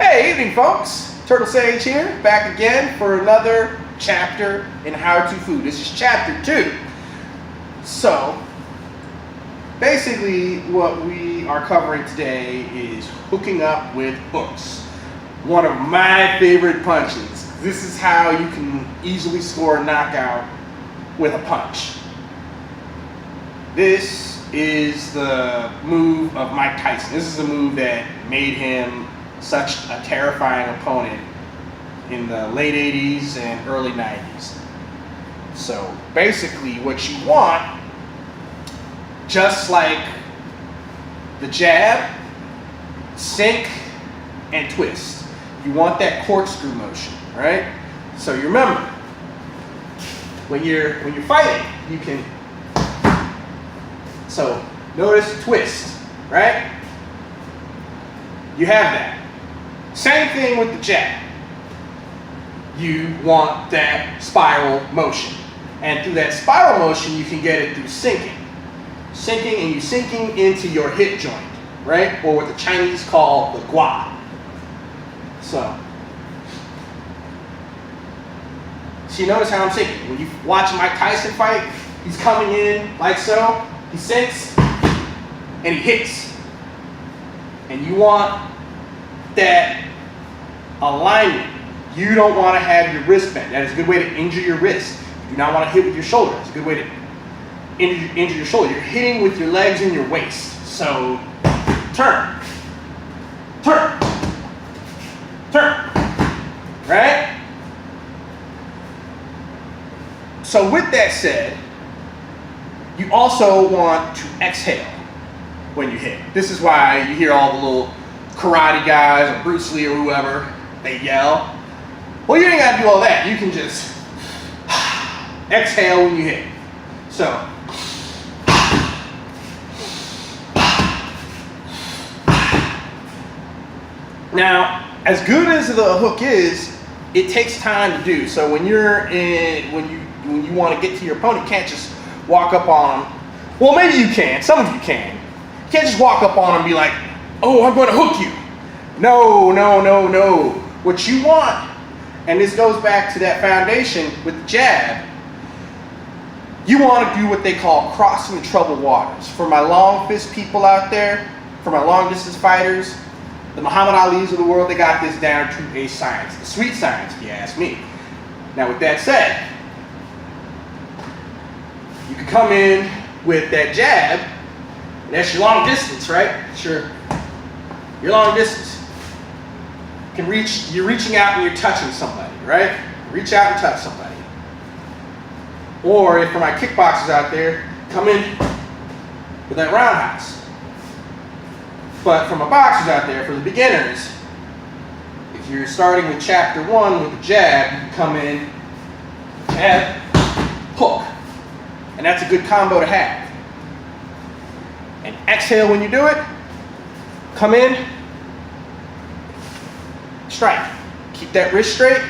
Hey, evening folks. Turtle Sage here, back again for another chapter in How to Food. This is chapter 2. So, basically what we are covering today is hooking up with hooks. One of my favorite punches. This is how you can easily score a knockout with a punch. This is the move of Mike Tyson. This is a move that made him such a terrifying opponent in the late 80s and early 90s. So basically what you want, just like the jab, sink and twist. You want that corkscrew motion, right? So you remember, when you're fighting, you can, so notice twist, right? You have that. Same thing with the jab. You want that spiral motion. And through that spiral motion, you can get it through sinking. Sinking, and you sinking into your hip joint, right? Or what the Chinese call the gua. So you notice how I'm sinking. When you watch Mike Tyson fight, he's coming in like so, he sinks, and he hits. And you want that alignment. You don't want to have your wrist bent. That is a good way to injure your wrist. You do not want to hit with your shoulder. It's a good way to injure your shoulder. You're hitting with your legs and your waist. So turn, turn, turn, right? So with that said, you also want to exhale when you hit. This is why you hear all the little karate guys or Bruce Lee or whoever, they yell. Well, you ain't got to do all that. You can just exhale when you hit. So now, as good as the hook is, it takes time to do. So when you want to get to your opponent, you can't just walk up on them. Well, maybe you can. Some of you can. You can't just walk up on them and be like, "Oh, I'm going to hook you." No, no, no, no. What you want, and this goes back to that foundation with the jab, you want to do what they call crossing troubled waters. For my long fist people out there, for my long distance fighters, the Muhammad Ali's of the world, they got this down to a science, a sweet science, if you ask me. Now with that said, you can come in with that jab, and that's your long distance, right? Sure. Your long distance. You're reaching out and you're touching somebody, right? Reach out and touch somebody. Or if for my kickboxers out there, come in with that roundhouse. But for my boxers out there, for the beginners, if you're starting with chapter 1 with the jab, you can come in, jab, hook. And that's a good combo to have. And exhale when you do it. Come in, strike. Keep that wrist straight.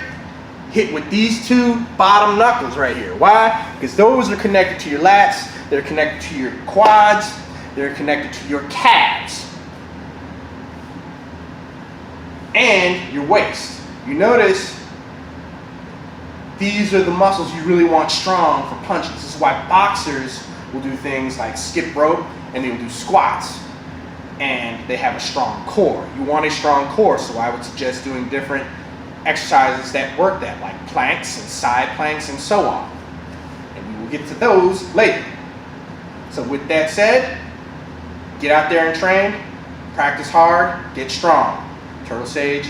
Hit with these two bottom knuckles right here. Why? Because those are connected to your lats, they're connected to your quads, they're connected to your calves, and your waist. You notice these are the muscles you really want strong for punches. This is why boxers will do things like skip rope, and they will do squats, and they have a strong core. You want a strong core, so I would suggest doing different exercises that work that, like planks and side planks and so on. And we will get to those later. So with that said, get out there and train, practice hard, get strong. Turtle Sage,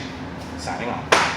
signing off.